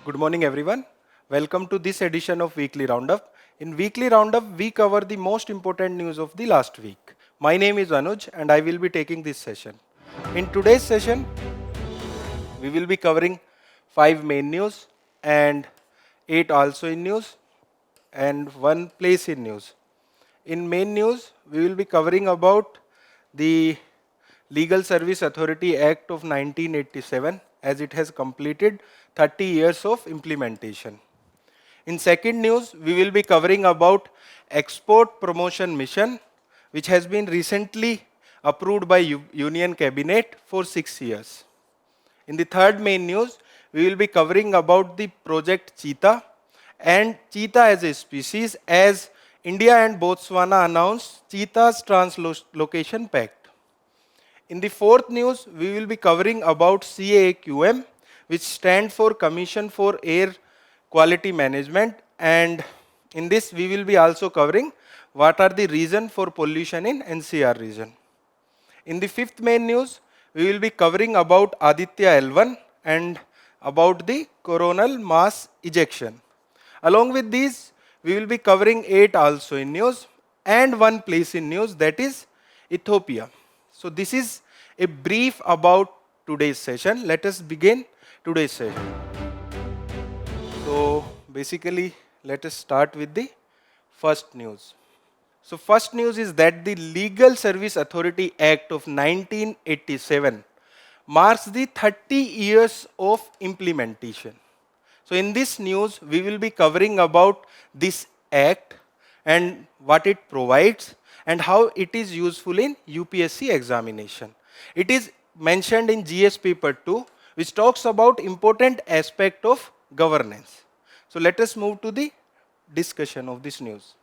Good morning, everyone. Welcome to this edition of Weekly Roundup. In Weekly Roundup, we cover the most important news of the last week. My name is Anuj, and I will be taking this session. In today's session, we will be covering 5 main news and 8 also in news and 1 place in news. In main news, we will be covering about the Legal Service Authority Act of 1987 as it has completed 30 years of implementation. In second news, we will be covering about Export Promotion Mission, which has been recently approved by Union Cabinet for 6 years. In the third main news, we will be covering about the project Cheetah and Cheetah as a species as India and Botswana announced Cheetah's Translocation Pact. In the fourth news, we will be covering about CAQM, which stands for Commission for Air Quality Management, and in this we will be also covering what are the reasons for pollution in NCR region. In the fifth main news, we will be covering about Aditya L1 and about the Coronal Mass Ejection. Along with these, we will be covering 8 also in news and 1 place in news, that is Ethiopia. So this is a brief about today's session. Let us begin today's session. So basically, let us start with the first news. So first news is that the Legal Service Authority Act of 1987 marks the 30 years of implementation. So in this news, we will be covering about this act and what it provides and how it is useful in UPSC examination. It is mentioned in GS paper 2, which talks about important aspect of governance. So let us move to the discussion of this news.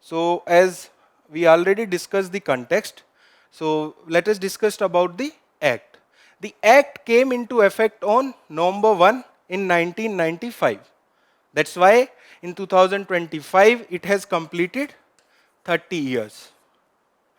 So as we already discussed the context, so let us discuss about the act. The act came into effect on November 1 in 1995. That's why in 2025 it has completed 30 years.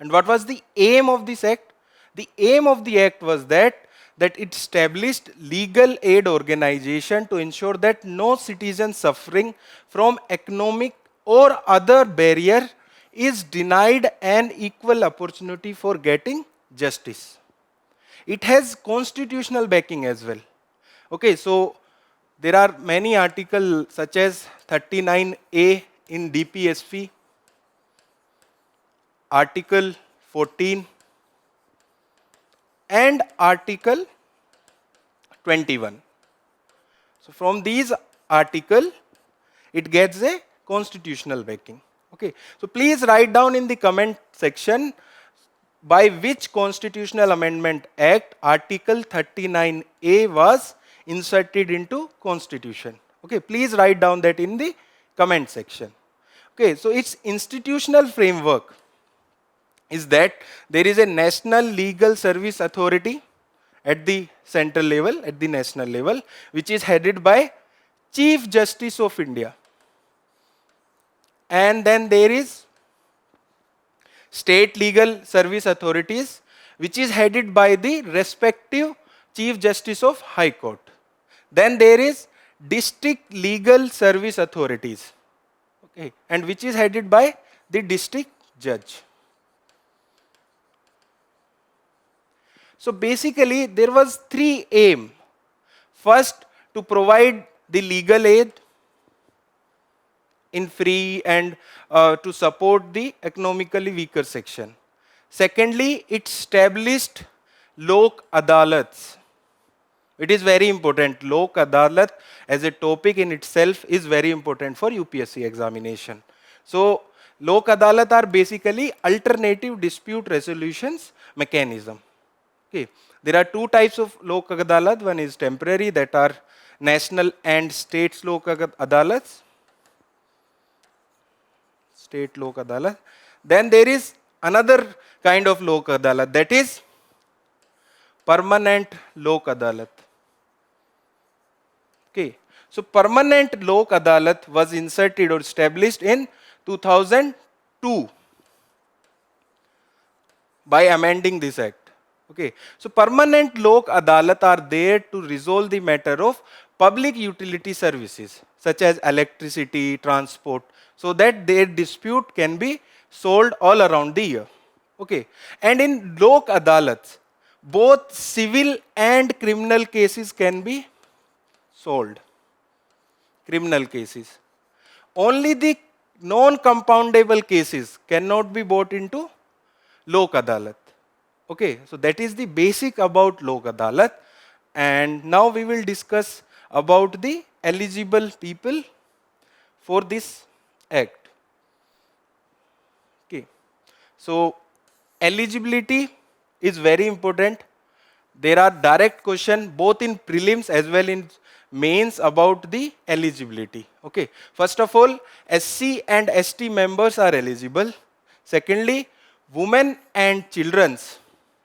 And what was the aim of this act? The aim of the act was that it established legal aid organization to ensure that no citizen suffering from economic or other barrier is denied an equal opportunity for getting justice. It has constitutional backing as well. Okay, so there are many articles such as 39A in DPSP, Article 14 and Article 21. So from these articles, it gets a constitutional backing. Okay, so please write down in the comment section by which constitutional amendment act Article 39A was inserted into constitution. Okay, please write down that in the comment section. Okay, so its institutional framework is that there is a National Legal Service Authority at the central level, at the national level, which is headed by Chief Justice of India. And then there is State Legal Service Authorities, which is headed by the respective Chief Justice of High Court. Then there is District Legal Service Authorities, okay, and which is headed by the District Judge. So basically, there was 3 aims. First, to provide the legal aid in free and to support the economically weaker section. Secondly, it established Lok Adalats. It is very important. Lok Adalat as a topic in itself is very important for UPSC examination. So Lok Adalat are basically alternative dispute resolutions mechanism. Okay. There are 2 types of Lok Adalat. One is temporary, that are national and state Lok Adalats. State Lok Adalat. Then there is another kind of Lok Adalat, that is permanent Lok Adalat. Okay. So permanent Lok Adalat was inserted or established in 2002 by amending this act. Okay, so permanent lok adalat are there to resolve the matter of public utility services such as electricity, transport, so that their dispute can be solved all around the year. Okay, and in lok adalats, both civil and criminal cases can be solved. Criminal cases. Only the non-compoundable cases cannot be brought into Lok Adalat. Okay, so that is the basic about Lok Adalat. And now we will discuss about the eligible people for this act. Okay, so eligibility is very important. There are direct questions both in prelims as well in mains about the eligibility. Okay, first of all, SC and ST members are eligible. Secondly, women and children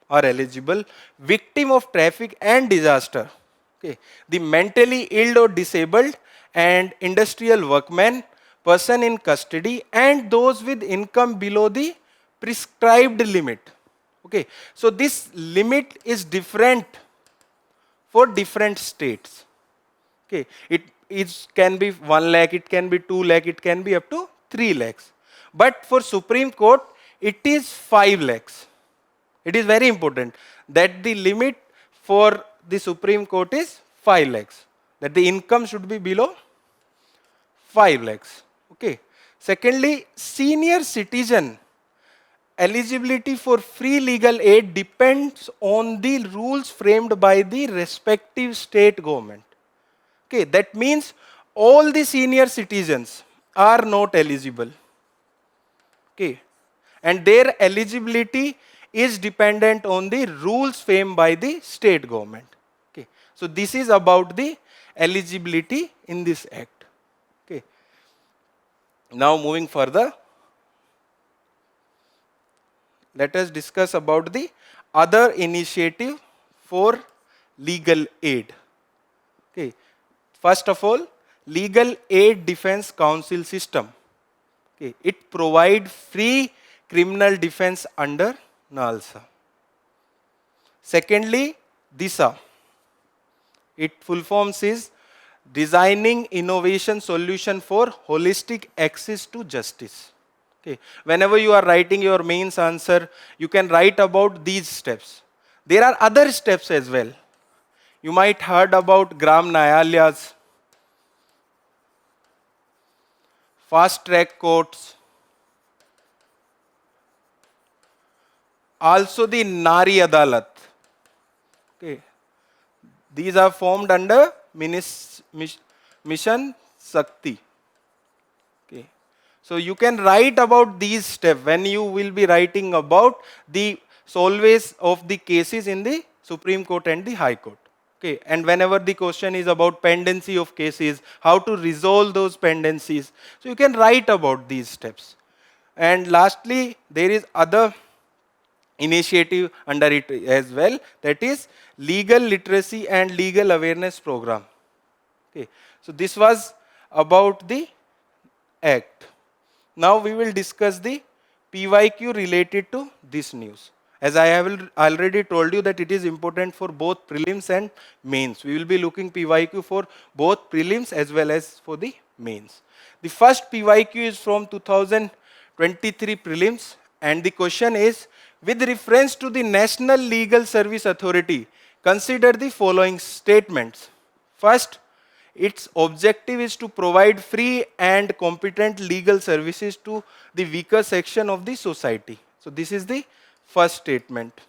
are eligible. Victim of traffic and disaster. Okay, the mentally ill or disabled and industrial workmen, person in custody, and those with income below the prescribed limit. Okay, so this limit is different for different states. Okay, it can be 1 lakh, it can be 2 lakh, it can be up to 3 lakhs. But for Supreme Court, it is 5 lakhs. It is very important that the limit for the Supreme Court is 5 lakhs. That the income should be below 5 lakhs. Okay. Secondly, senior citizen eligibility for free legal aid depends on the rules framed by the respective state government. Okay, that means all the senior citizens are not eligible. Okay, and their eligibility is dependent on the rules framed by the state government. Okay, so this is about the eligibility in this act. Okay, now moving further, let us discuss about the other initiative for legal aid. Okay, first of all, legal aid defense council system. Okay, it provides free criminal defense under NALSA. Secondly, DISA. It full forms is Designing Innovation Solution for Holistic Access to Justice. Okay. Whenever you are writing your mains answer, you can write about these steps. There are other steps as well. You might heard about Gram Nyayalayas, fast track courts, also the Nari Adalat. Okay. These are formed under Mission Shakti. Okay. So you can write about these steps when you will be writing about the solves of the cases in the Supreme Court and the High Court. Okay. And whenever the question is about pendency of cases, how to resolve those pendencies, so you can write about these steps. And lastly, there is other initiative under it as well, that is legal literacy and legal awareness program. Okay, so this was about the act. Now we will discuss the PYQ related to this news. As I have already told you that it is important for both prelims and mains. We will be looking PYQ for both prelims as well as for the mains. The first PYQ is from 2023 prelims, and the question is, with reference to the National Legal Service Authority, consider the following statements. First, its objective is to provide free and competent legal services to the weaker section of the society. So this is the first statement.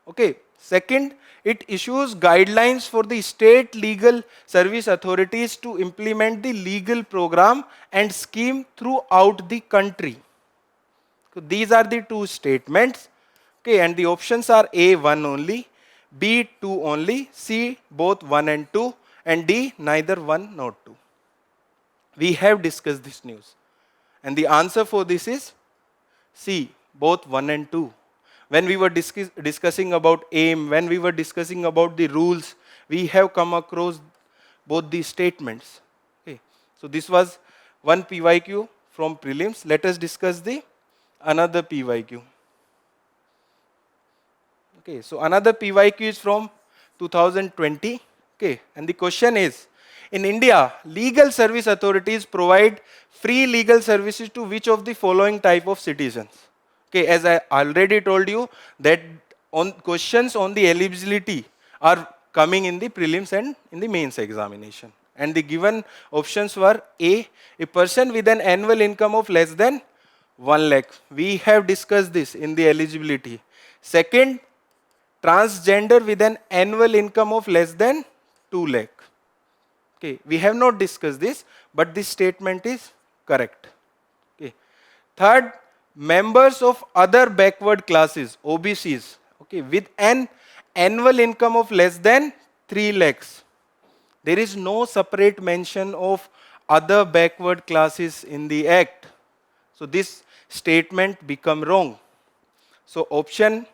Okay. Second, it issues guidelines for the state legal service authorities to implement the legal program and scheme throughout the country. So these are the two statements. Okay, and the options are A, 1 only, B, 2 only, C, both 1 and 2, and D, neither 1 nor 2. We have discussed this news. And the answer for this is C, both 1 and 2. When we were discussing about aim, when we were discussing about the rules, we have come across both these statements. Okay. So this was one PYQ from prelims. Let us discuss the another PYQ. Okay, so another PYQ is from 2020. Okay, and the question is, in India, legal service authorities provide free legal services to which of the following type of citizens? Okay, as I already told you that on questions on the eligibility are coming in the prelims and in the mains examination. And the given options were a person with an annual income of less than 1 lakh. We have discussed this in the eligibility. Second, transgender with an annual income of less than 2 lakh. Okay, we have not discussed this, but this statement is correct. Okay. Third, members of other backward classes, OBCs, okay, with an annual income of less than 3 lakhs. There is no separate mention of other backward classes in the Act. So this statement become wrong. So option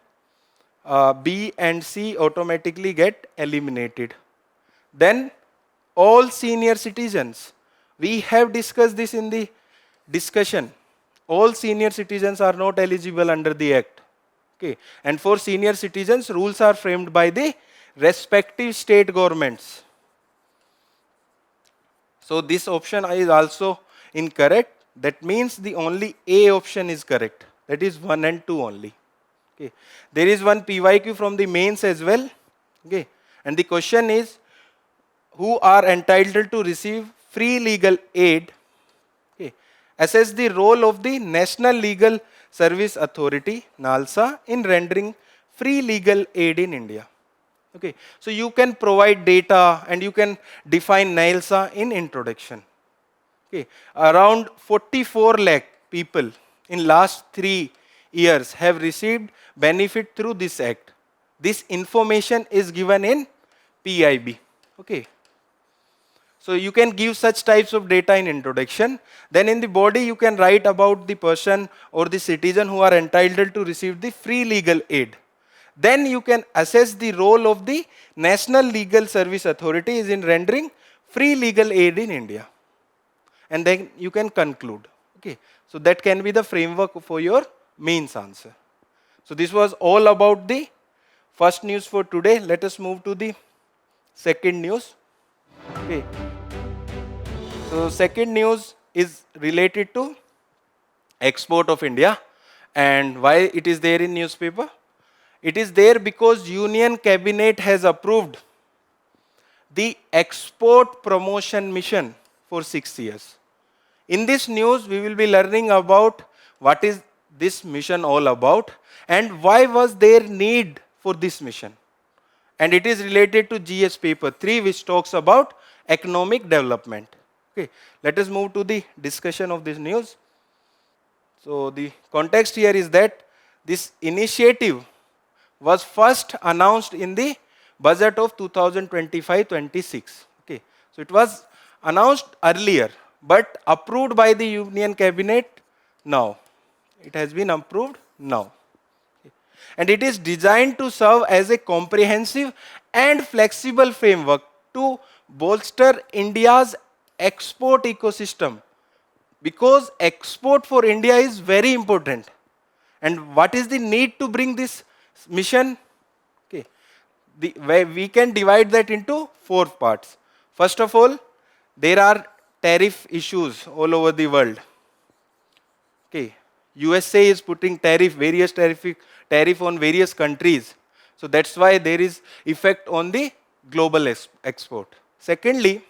B and C automatically get eliminated. Then all senior citizens. We have discussed this in the discussion. All senior citizens are not eligible under the Act. Okay. And for senior citizens, rules are framed by the respective state governments. So this option is also incorrect. That means the only A option is correct. That is 1 and 2 only. Okay. There is one PYQ from the mains as well. Okay. And the question is, who are entitled to receive free legal aid? Okay. Assess the role of the National Legal Service Authority, NALSA, in rendering free legal aid in India. Okay. So you can provide data and you can define NALSA in introduction. Okay. Around 44 lakh people in last 3 years have received benefit through this act. This information is given in PIB. Okay. So you can give such types of data in introduction. Then in the body you can write about the person or the citizen who are entitled to receive the free legal aid. Then you can assess the role of the National Legal Service Authority is in rendering free legal aid in India. And then you can conclude. Okay. So that can be the framework for your mains answer. So this was all about the first news for today. Let us move to the second news. Okay. So second news is related to export of India. And why it is there in newspaper? It is there because Union Cabinet has approved the export promotion mission for 6 years. In this news, we will be learning about what is this mission all about and why was there need for this mission. And it is related to GS paper 3, which talks about economic development. Okay, let us move to the discussion of this news. So the context here is that this initiative was first announced in the budget of 2025-26. Okay, so it was announced earlier, but approved by the Union Cabinet now. It has been approved now. Okay. And it is designed to serve as a comprehensive and flexible framework to bolster India's export ecosystem, because export for India is very important. And what is the need to bring this mission? Okay. We can divide that into 4 parts. First of all, there are tariff issues all over the world. Okay. USA is putting various tariff on various countries. So that's why there is effect on the global export. Secondly,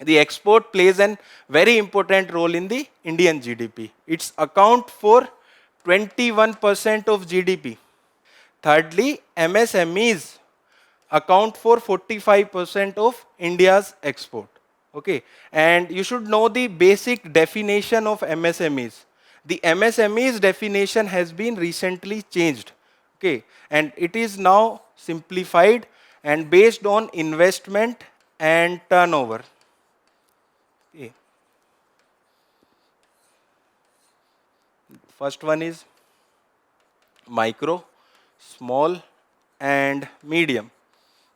the export plays a very important role in the Indian GDP. It's account for 21% of GDP. Thirdly, MSMEs account for 45% of India's export. Okay, and you should know the basic definition of MSMEs. The MSMEs definition has been recently changed. Okay, and it is now simplified and based on investment and turnover. Okay. First one is micro, small and medium.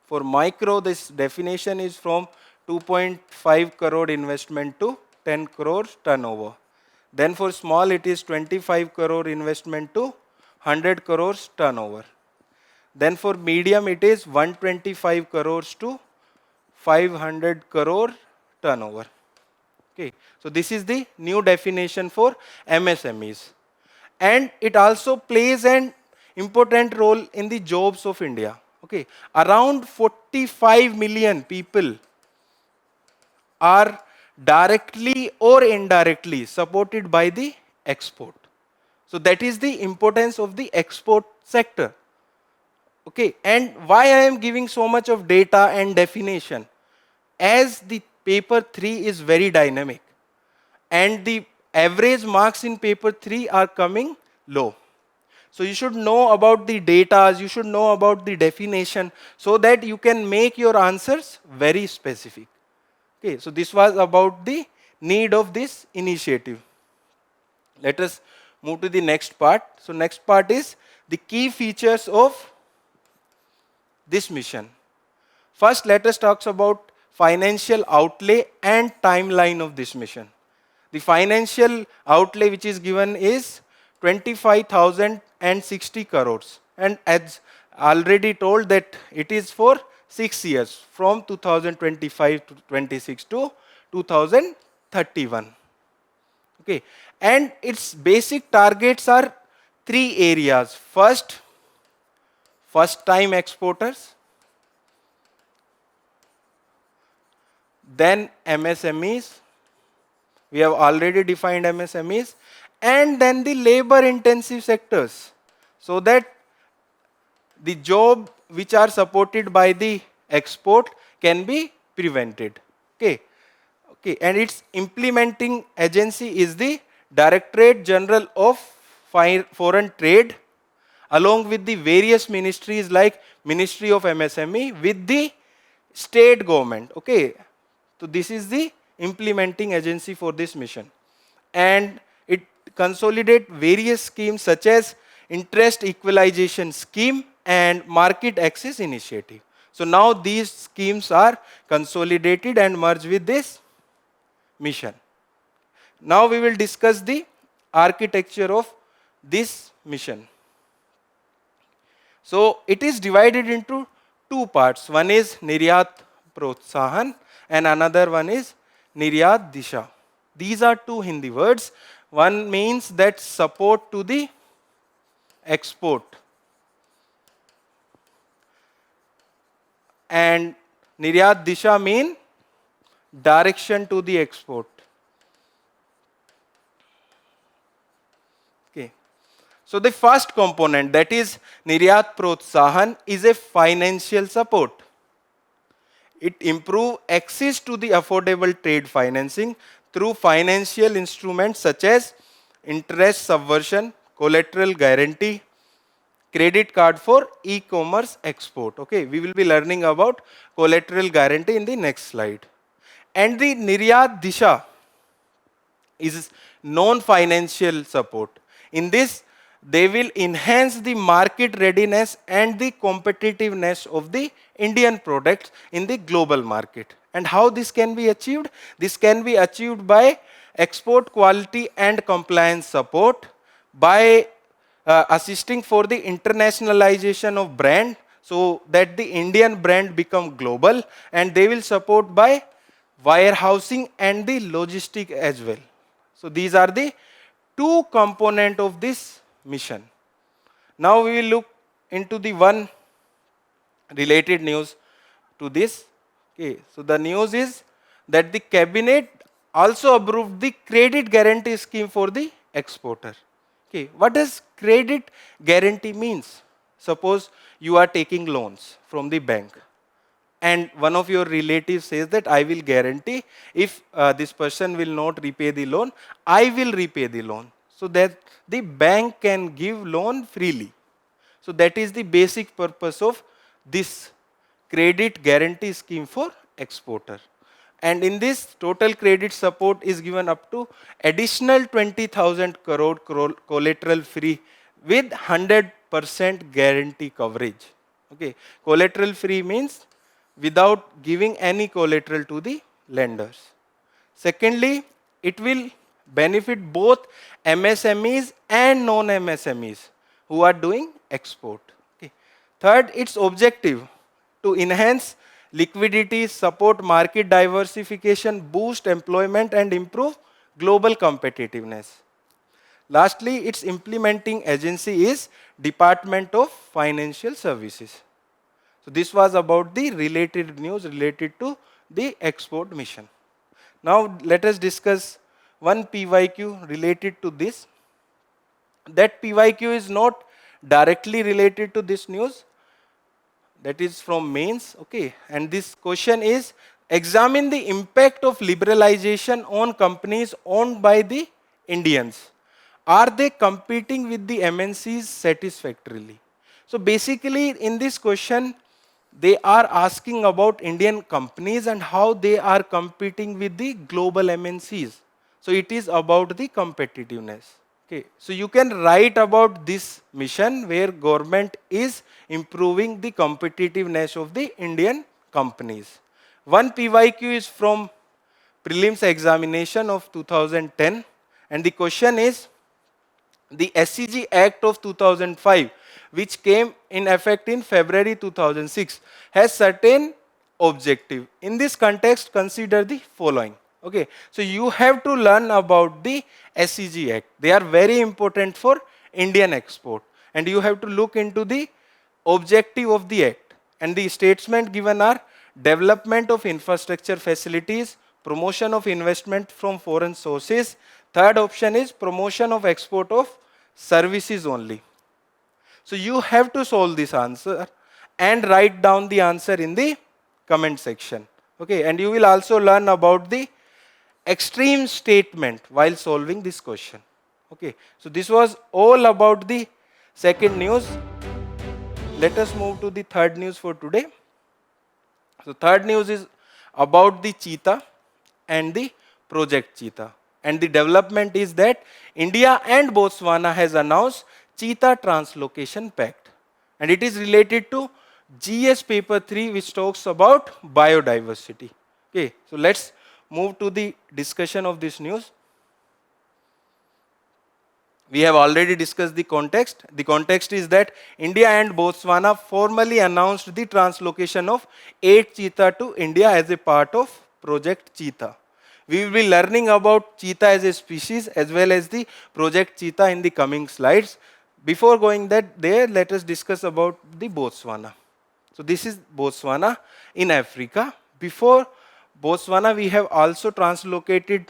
For micro, this definition is from 2.5 crore investment to 10 crores turnover. Then for small, it is 25 crore investment to 100 crores turnover. Then for medium, it is 125 crores to 500 crore turnover. Okay, so this is the new definition for MSMEs. And it also plays an important role in the jobs of India. Okay, around 45 million people are directly or indirectly supported by the export. So that is the importance of the export sector. Okay, and why I am giving so much of data and definition? As the paper 3 is very dynamic and the average marks in paper 3 are coming low. So you should know about the data, you should know about the definition so that you can make your answers very specific. Okay, so this was about the need of this initiative. Let us move to the next part. So next part is the key features of this mission. First, let us talk about financial outlay and timeline of this mission. The financial outlay which is given is 25,060 crores. And as already told that it is for 6 years from 2025 to 26 to 2031. Okay. And its basic targets are 3 areas. First time exporters, then MSMEs, we have already defined MSMEs, and then the labor intensive sectors, so that the job which are supported by the export can be prevented. Okay. Okay, and its implementing agency is the Directorate General of Foreign Trade, along with the various ministries like Ministry of MSME with the state government. Okay, so this is the implementing agency for this mission, and it consolidates various schemes such as interest equalization scheme and market access initiative. So now these schemes are consolidated and merged with this mission. Now we will discuss the architecture of this mission. So it is divided into 2 parts. One is Niryat Protsahan and another one is Niryat Disha. These are 2 Hindi words. One means that support to the export, and Niryat Disha mean direction to the export. Okay. So the first component, that is Niryat Protsahan, is a financial support. It improves access to the affordable trade financing through financial instruments such as interest subversion, collateral guarantee, credit card for e-commerce export. Okay, we will be learning about collateral guarantee in the next slide. And the Niryat Disha is non-financial support. In this, they will enhance the market readiness and the competitiveness of the Indian products in the global market. And how this can be achieved? This can be achieved by export quality and compliance support, by assisting for the internationalization of brand so that the Indian brand become global, and they will support by warehousing and the logistic as well. So these are the 2 components of this mission. Now we will look into the one related news to this. Okay, so the news is that the cabinet also approved the credit guarantee scheme for the exporter. Okay, what does credit guarantee means? Suppose you are taking loans from the bank, and one of your relatives says that I will guarantee if this person will not repay the loan, I will repay the loan, so that the bank can give loan freely. So that is the basic purpose of this credit guarantee scheme for exporter. And in this, total credit support is given up to additional 20,000 crore collateral free with 100% guarantee coverage. Okay, collateral free means without giving any collateral to the lenders. Secondly, it will benefit both MSMEs and non-MSMEs who are doing export. Okay. Third, its objective to enhance liquidity, support market diversification, boost employment, and improve global competitiveness. Lastly, its implementing agency is Department of Financial Services. So this was about the related news related to the export mission. Now let us discuss one PYQ related to this. That PYQ is not directly related to this news, that is from mains, okay, and this question is, examine the impact of liberalization on companies owned by the Indians. Are they competing with the MNCs satisfactorily? So basically in this question they are asking about Indian companies and how they are competing with the global MNCs. So it is about the competitiveness. Okay, so you can write about this mission where government is improving the competitiveness of the Indian companies. One PYQ is from prelims examination of 2010 and the question is, the SCG Act of 2005, which came in effect in February 2006, has certain objective. In this context, consider the following. Okay, so you have to learn about the SCG Act. They are very important for Indian export, and you have to look into the objective of the Act. And the statements given are development of infrastructure facilities, promotion of investment from foreign sources. Third option is promotion of export of services only. So you have to solve this answer and write down the answer in the comment section. Okay, and you will also learn about the extreme statement while solving this question. Okay, so this was all about the second news. Let us move to the third news for today. So third news is about the Cheetah and the project Cheetah. And the development is that India and Botswana has announced Cheetah Translocation Pact. And it is related to GS paper 3, which talks about biodiversity. Okay, so let's move to the discussion of this news. We have already discussed the context. The context is that India and Botswana formally announced the translocation of 8 cheetah to India as a part of Project Cheetah. We will be learning about cheetah as a species as well as the Project Cheetah in the coming slides. Before going there, let us discuss about the Botswana. So this is Botswana in Africa. Before Botswana, we have also translocated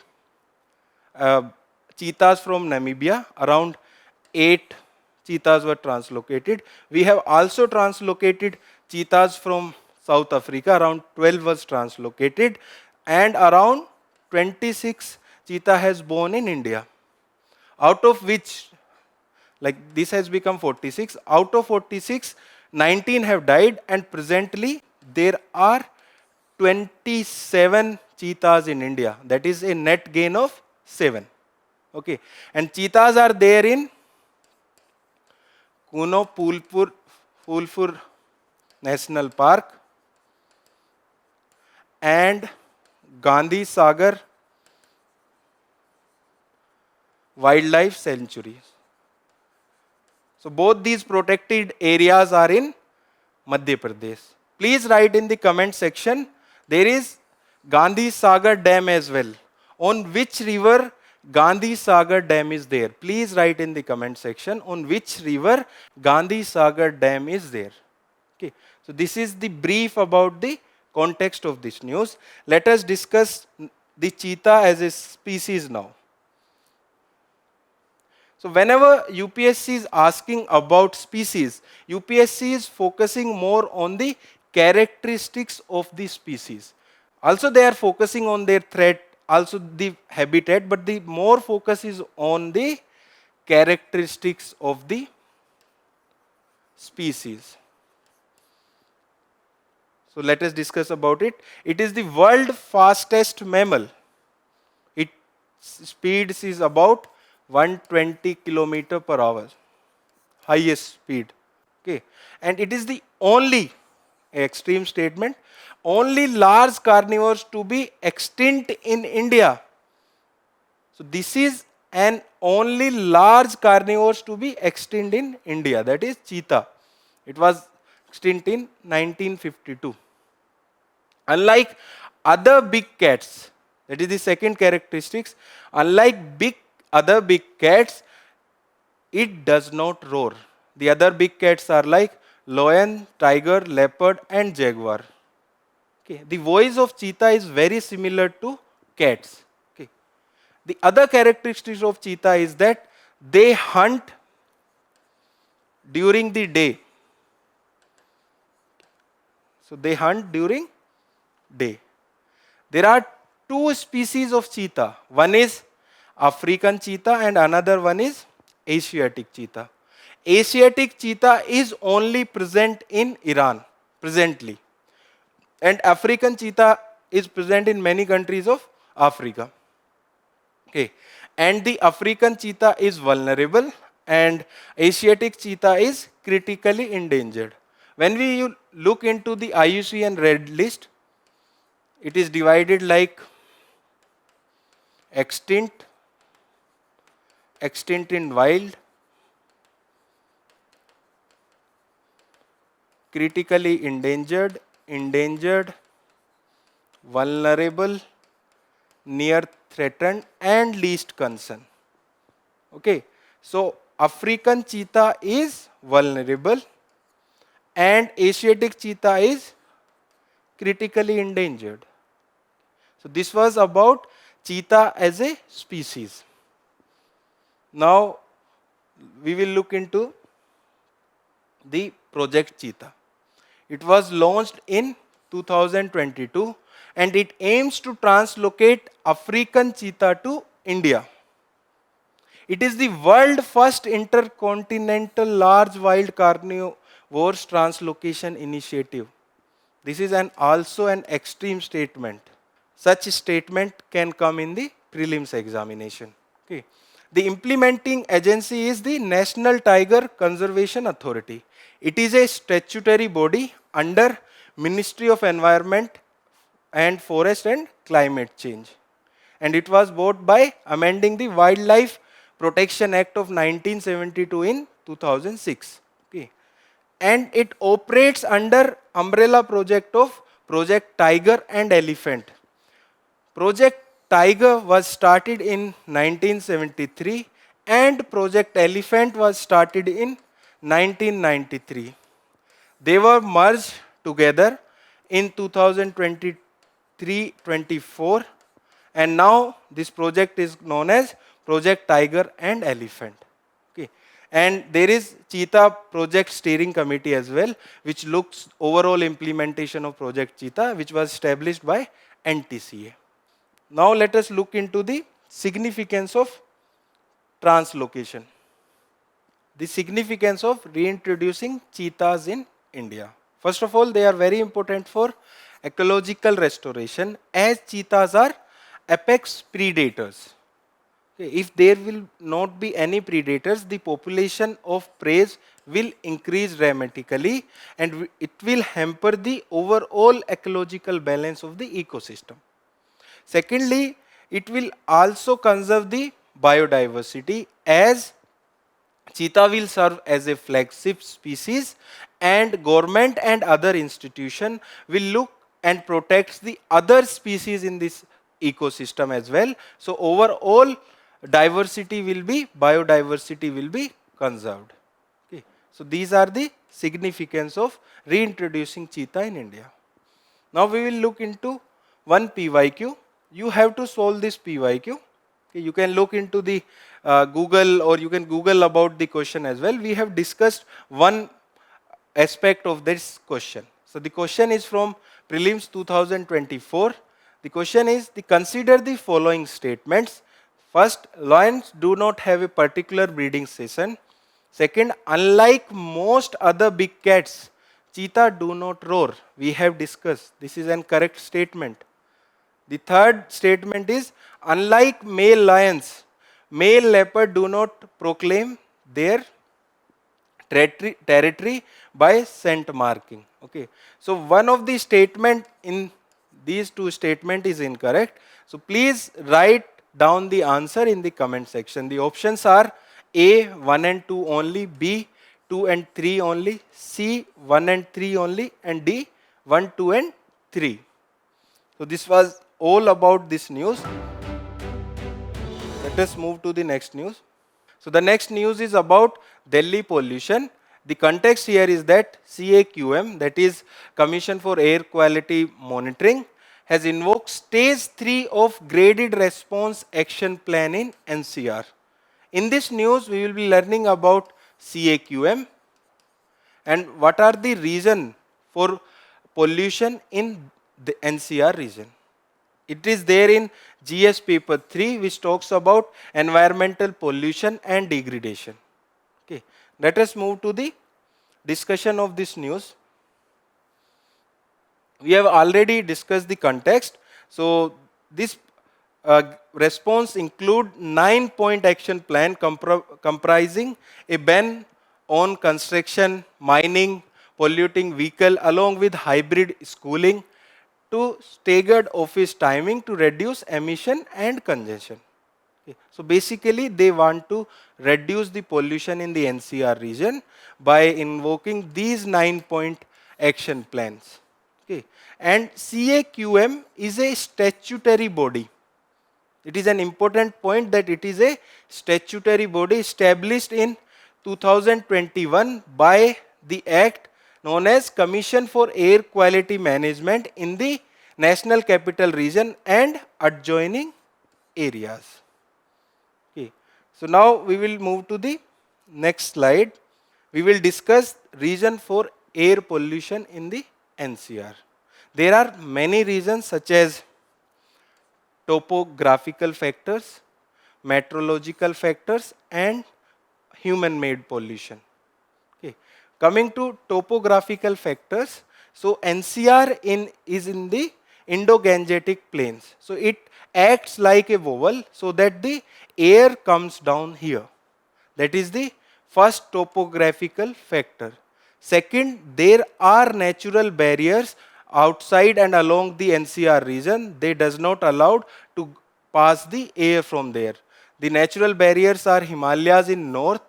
cheetahs from Namibia. Around 8 cheetahs were translocated. We have also translocated cheetahs from South Africa. Around 12 was translocated. And around 26 cheetah has born in India. Out of which, like this has become 46. Out of 46, 19 have died, and presently there are 27 cheetahs in India. That is a net gain of 7. Okay, and cheetahs are there in Kuno Pulfur National Park and Gandhi Sagar Wildlife Sanctuary. So both these protected areas are in Madhya Pradesh. Please write in the comment section. There is Gandhi Sagar Dam as well. On which river Gandhi Sagar Dam is there? Please write in the comment section on which river Gandhi Sagar Dam is there. Okay. So this is the brief about the context of this news. Let us discuss the cheetah as a species now. So whenever UPSC is asking about species, UPSC is focusing more on the characteristics of the species. Also they are focusing on their threat, also the habitat, but the more focus is on the characteristics of the species. So let us discuss about it. It is the world fastest mammal. Its speed is about 120 km per hour, highest speed. Okay, and it is the only extreme statement, only large carnivores to be extinct in India. So this is an only large carnivores to be extinct in India, that is cheetah. It was extinct in 1952. Unlike other big cats, that is the second characteristics, unlike other big cats, it does not roar. The other big cats are like lion, tiger, leopard and jaguar. Okay. The voice of cheetah is very similar to cats. Okay. The other characteristics of cheetah is that they hunt during the day. So they hunt during day. There are two species of cheetah. One is African cheetah and another one is Asiatic cheetah. Asiatic cheetah is only present in Iran presently. And African cheetah is present in many countries of Africa. Okay. And the African cheetah is vulnerable and Asiatic cheetah is critically endangered. When we look into the IUCN Red List, it is divided like extinct, extinct in wild, critically endangered, endangered, vulnerable, near threatened and least concern. Okay. So African cheetah is vulnerable and Asiatic cheetah is critically endangered. So this was about cheetah as a species. Now we will look into the Project Cheetah. It was launched in 2022 and it aims to translocate African cheetah to India. It is the world's first intercontinental large wild carnivores translocation initiative. This is also an extreme statement. Such statement can come in the prelims examination. Okay. The implementing agency is the National Tiger Conservation Authority. It is a statutory body under Ministry of Environment and Forest and Climate Change. And it was brought by amending the Wildlife Protection Act of 1972 in 2006. Okay. And it operates under umbrella project of Project Tiger and Elephant. Project Tiger was started in 1973 and Project Elephant was started in 1993. They were merged together in 2023-24 and now this project is known as Project Tiger and Elephant. Okay. And there is Cheetah Project Steering Committee as well, which looks overall implementation of Project Cheetah, which was established by NTCA. Now let us look into the significance of translocation. The significance of reintroducing cheetahs in India. First of all, they are very important for ecological restoration as cheetahs are apex predators. Okay, if there will not be any predators, the population of prey will increase dramatically and it will hamper the overall ecological balance of the ecosystem. Secondly, it will also conserve the biodiversity as cheetah will serve as a flagship species and government and other institution will look and protect the other species in this ecosystem as well. So overall biodiversity will be conserved. Okay. So these are the significance of reintroducing cheetah in India. Now we will look into one PYQ. You have to solve this PYQ. Okay, you can look into the Google or you can Google about the question as well. We have discussed one aspect of this question. So the question is from Prelims 2024. The question is, consider the following statements. First, lions do not have a particular breeding season. Second, unlike most other big cats, cheetah do not roar. We have discussed. This is an correct statement. The third statement is, unlike male lions, male leopard do not proclaim their territory by scent marking. Okay. So one of the statement in these two statements is incorrect. So please write down the answer in the comment section. The options are A, 1 and 2 only, B, 2 and 3 only, C 1 and 3 only, and D 1, 2 and 3. So this was all about this news. Let us move to the next news. So the next news is about Delhi pollution. The context here is that CAQM, that is Commission for Air Quality Monitoring, has invoked stage 3 of graded response action plan in NCR. In this news, we will be learning about CAQM and what are the reason for pollution in the NCR region. It is there in GS paper 3, which talks about environmental pollution and degradation. Okay. Let us move to the discussion of this news. We have already discussed the context. So this response include 9-point action plan comprising a ban on construction, mining, polluting vehicle along with hybrid schooling to staggered office timing to reduce emission and congestion. Okay. So basically they want to reduce the pollution in the NCR region by invoking these 9-point action plans. Okay. And CAQM is a statutory body. It is an important point that it is a statutory body established in 2021 by the Act known as Commission for Air Quality Management in the National Capital Region and adjoining areas. Okay. So now we will move to the next slide. We will discuss reason for air pollution in the NCR. There are many reasons such as topographical factors, meteorological factors, and human-made pollution. Okay. Coming to topographical factors, so NCR is in the Indo-Gangetic plains. So it acts like a vowel so that the air comes down here. That is the first topographical factor. Second, there are natural barriers outside and along the NCR region. They does not allow to pass the air from there. The natural barriers are Himalayas in north,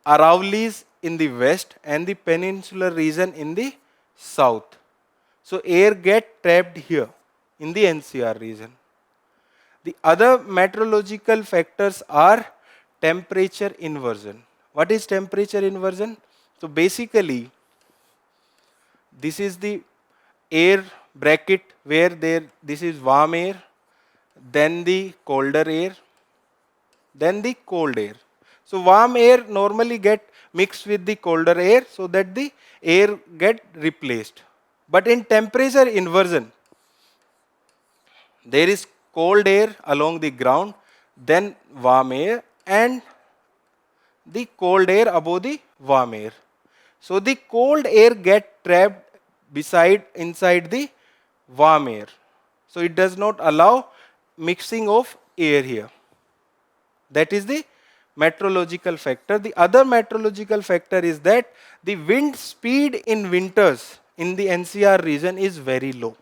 Aravallis in the west, and the peninsular region in the south. So air get trapped here in the NCR region. The other meteorological factors are temperature inversion. What is temperature inversion? So basically, this is the air bracket where this is warm air, then the colder air, then the cold air. So warm air normally get mixed with the colder air so that the air get replaced. But in temperature inversion, there is cold air along the ground, then warm air, and the cold air above the warm air. So the cold air get trapped inside the warm air. So it does not allow mixing of air here. That is the meteorological factor. The other meteorological factor is that the wind speed in winters in the NCR region is very low.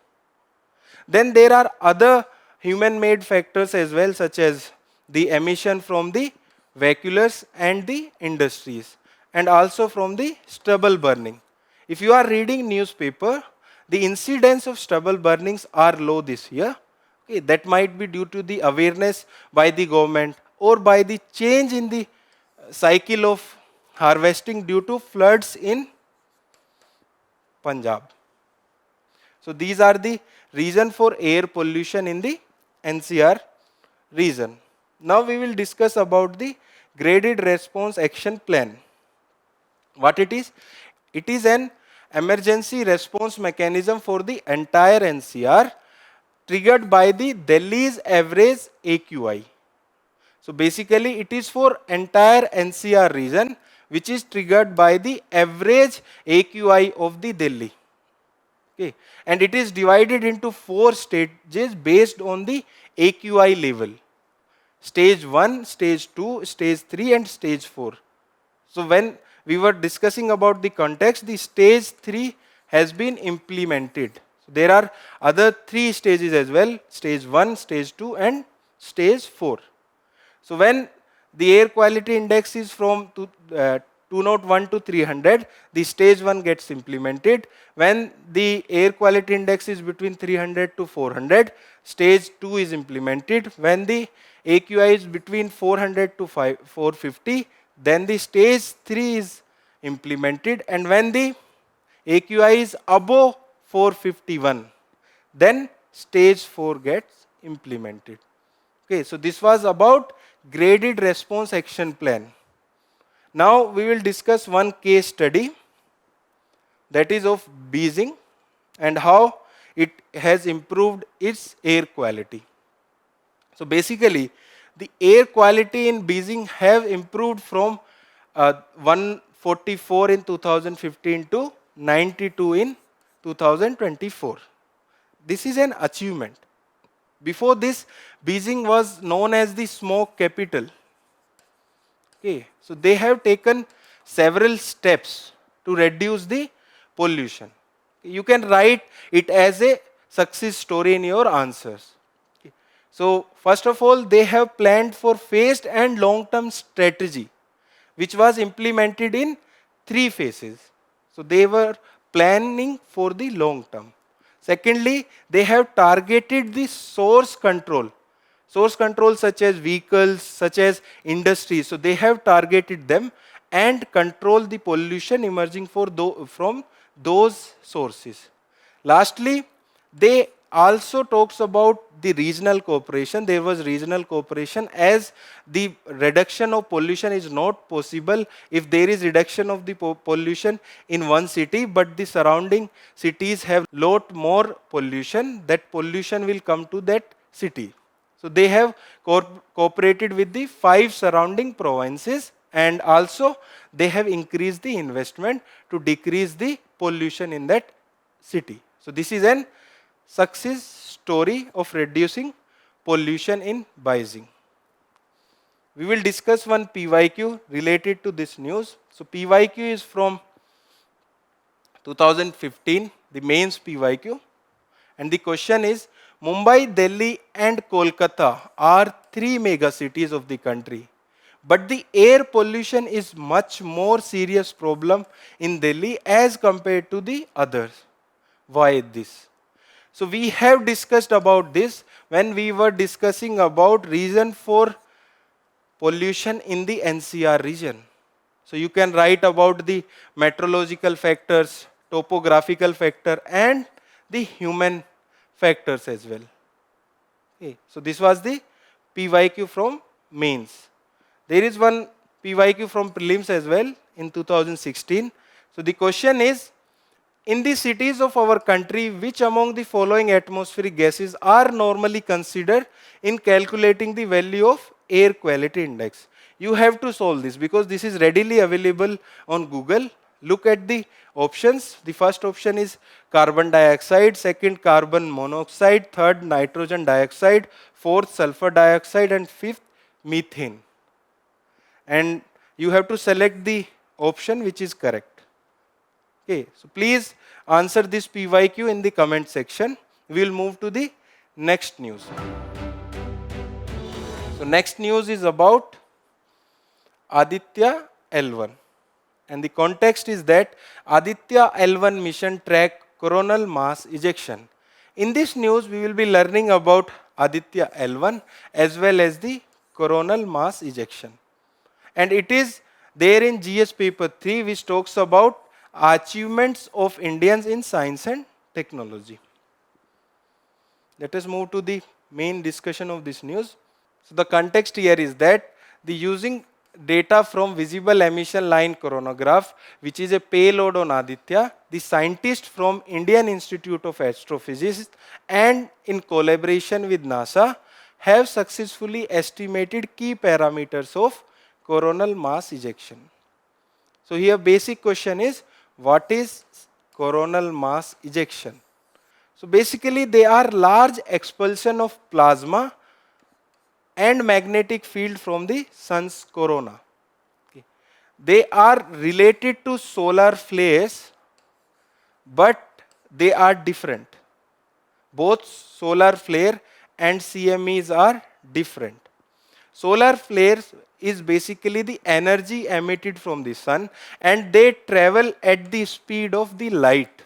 Then there are other human-made factors as well, such as the emission from the vehicles and the industries, and also from the stubble burning. If you are reading newspaper, the incidence of stubble burnings are low this year. Okay, that might be due to the awareness by the government or by the change in the cycle of harvesting due to floods in Punjab. So these are the reason for air pollution in the NCR region. Now we will discuss about the graded response action plan. What it is? It is an emergency response mechanism for the entire NCR triggered by the Delhi's average AQI. So basically it is for entire NCR region which is triggered by the average AQI of the Delhi. Okay. And it is divided into 4 stages based on the AQI level. Stage 1, stage 2, stage 3 and stage 4. So when we were discussing about the context, the stage 3 has been implemented. So there are other 3 stages as well, stage 1, stage 2 and stage 4. So when the air quality index is from 201 to 300, the stage 1 gets implemented. When the air quality index is between 300 to 400, stage 2 is implemented. When the AQI is between 400 to 450, then the stage 3 is implemented. And when the AQI is above 451, then stage 4 gets implemented. Okay, so this was about graded response action plan. Now we will discuss one case study, that is of Beijing and how it has improved its air quality. So basically, the air quality in Beijing have improved from 144 in 2015 to 92 in 2024. This is an achievement. Before this, Beijing was known as the smoke capital. Okay, so they have taken several steps to reduce the pollution. You can write it as a success story in your answers. Okay. So first of all, they have planned for phased and long-term strategy, which was implemented in 3 phases. So they were planning for the long term. Secondly, they have targeted the source control. Source control such as vehicles, such as industries. So they have targeted them and control the pollution emerging from those sources. Lastly, they also talks about the regional cooperation. There was regional cooperation as the reduction of pollution is not possible if there is reduction of the pollution in one city, but the surrounding cities have lot more pollution. That pollution will come to that city. So they have cooperated with the 5 surrounding provinces, and also they have increased the investment to decrease the pollution in that city. So this is an success story of reducing pollution in Beijing. We will discuss one PYQ related to this news. So PYQ is from 2015, the mains PYQ, and the question is, Mumbai, Delhi and Kolkata are 3 mega cities of the country, but the air pollution is much more serious problem in Delhi as compared to the others. Why this? So we have discussed about this when we were discussing about reason for pollution in the NCR region. So you can write about the meteorological factors, topographical factor and the human factors as well. Okay. So this was the PYQ from mains. There is one PYQ from prelims as well in 2016. So the question is, in the cities of our country, which among the following atmospheric gases are normally considered in calculating the value of air quality index? You have to solve this because this is readily available on Google. Look at the options. The first option is carbon dioxide, second carbon monoxide, third nitrogen dioxide, fourth sulfur dioxide and fifth methane. And you have to select the option which is correct. Okay, so please answer this PYQ in the comment section. We will move to the next news. So next news is about Aditya L1. And the context is that Aditya L1 mission track coronal mass ejection. In this news, we will be learning about Aditya L1 as well as the coronal mass ejection. And it is there in GS paper 3 which talks about achievements of Indians in science and technology. Let us move to the main discussion of this news. So the context here is that the using data from visible emission line coronagraph, which is a payload on Aditya, the scientists from Indian Institute of Astrophysics and in collaboration with NASA have successfully estimated key parameters of coronal mass ejection. So here basic question is, what is coronal mass ejection? So basically they are large expulsion of plasma and magnetic field from the sun's corona. Okay. They are related to solar flares, but they are different. Both solar flare and CMEs are different. Solar flares is basically the energy emitted from the sun, and they travel at the speed of the light.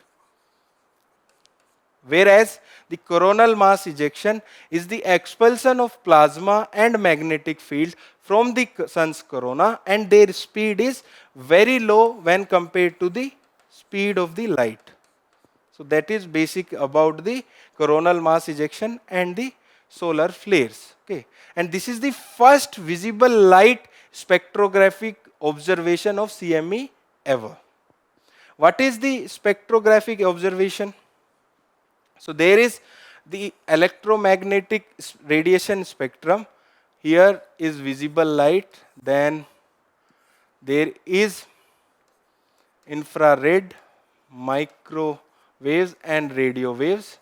Whereas the coronal mass ejection is the expulsion of plasma and magnetic field from the sun's corona, and their speed is very low when compared to the speed of the light. So that is basic about the coronal mass ejection and the solar flares. Okay, and this is the first visible light spectrographic observation of CME ever. What is the spectrographic observation? So there is the electromagnetic radiation spectrum. Here is visible light. Then there is infrared, microwaves and radio waves.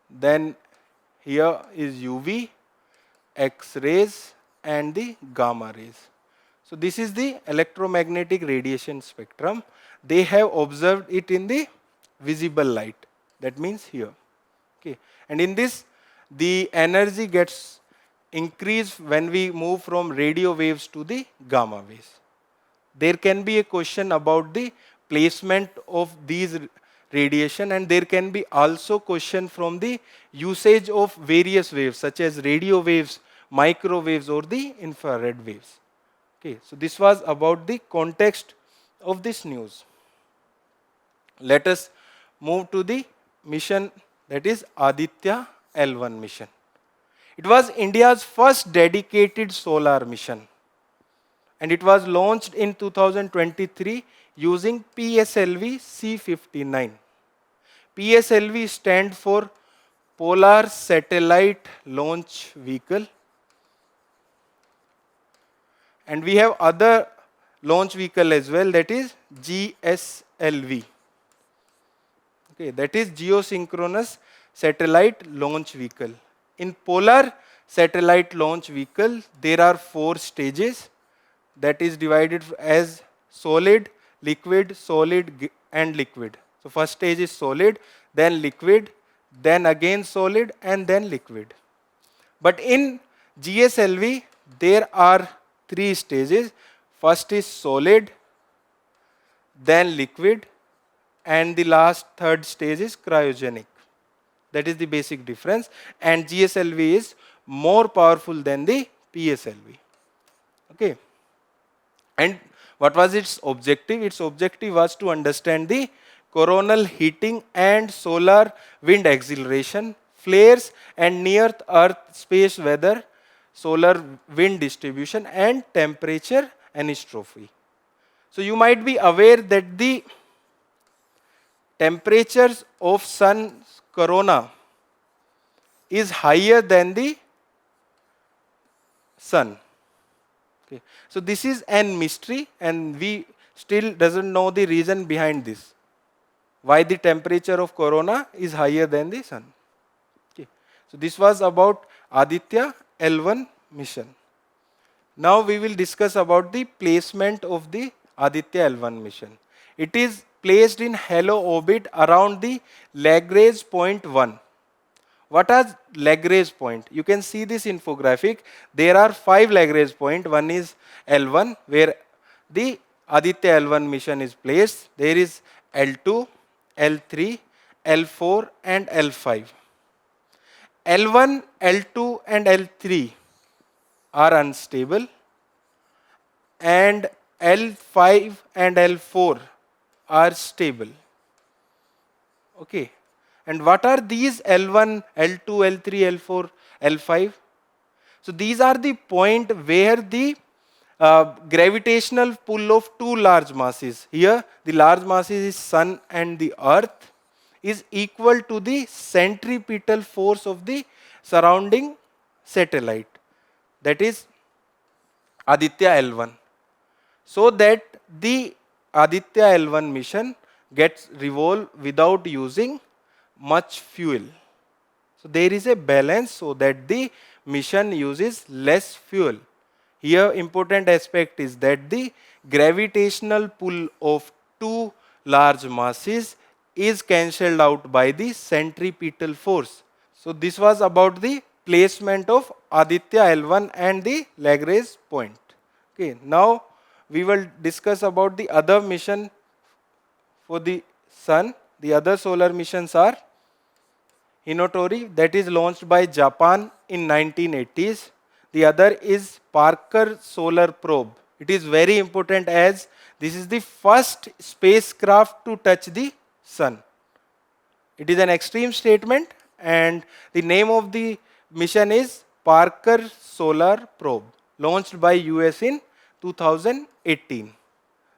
Then here is UV, X-rays and the gamma rays. So this is the electromagnetic radiation spectrum. They have observed it in the visible light. That means here. Okay. And in this, the energy gets increased when we move from radio waves to the gamma waves. There can be a question about the placement of these radiation, and there can be also question from the usage of various waves such as radio waves, microwaves or the infrared waves. Okay, so this was about the context of this news. Let us move to the mission, that is Aditya L1 mission. It was India's first dedicated solar mission, and it was launched in 2023 using PSLV C59. PSLV stands for Polar Satellite Launch Vehicle, and we have other launch vehicle as well, that is GSLV. Okay, that is Geosynchronous Satellite Launch Vehicle. In Polar Satellite Launch Vehicle, there are 4 stages that is divided as solid, liquid, solid and liquid. So first stage is solid, then liquid, then again solid and then liquid. But in GSLV, there are 3 stages. First is solid, then liquid, and the last third stage is cryogenic. That is the basic difference, and GSLV is more powerful than the PSLV. Okay. And what was its objective? Its objective was to understand the coronal heating and solar wind acceleration, flares and near Earth space weather, solar wind distribution and temperature anisotropy. So you might be aware that the temperatures of sun's corona is higher than the sun. Okay. So this is an mystery, and we still doesn't know the reason behind this. Why the temperature of corona is higher than the sun. Okay. So this was about Aditya L1 mission. Now we will discuss about the placement of the Aditya L1 mission. It is placed in halo orbit around the Lagrange point 1. What are Lagrange point? You can see this infographic. There are 5 Lagrange points. One is L1, where the Aditya L1 mission is placed. There is L2, L3, L4 and L5. L1, L2 and L3 are unstable, and L5 and L4 are stable. Okay. And what are these L1, L2, L3, L4, L5? So these are the point where the gravitational pull of 2 large masses. Here the large masses is Sun and the Earth is equal to the centripetal force of the surrounding satellite. That is Aditya L1. So that the Aditya L1 mission gets revolved without using much fuel. So there is a balance so that the mission uses less fuel. Here important aspect is that the gravitational pull of 2 large masses is cancelled out by the centripetal force. So this was about the placement of Aditya L1 and the Lagrange point. Okay, now we will discuss about the other mission for the sun. The other solar missions are Hinotori, that is launched by Japan in 1980s. The other is Parker Solar Probe. It is very important as this is the first spacecraft to touch the sun. It is an extreme statement, and the name of the mission is Parker Solar Probe, launched by US in 2018.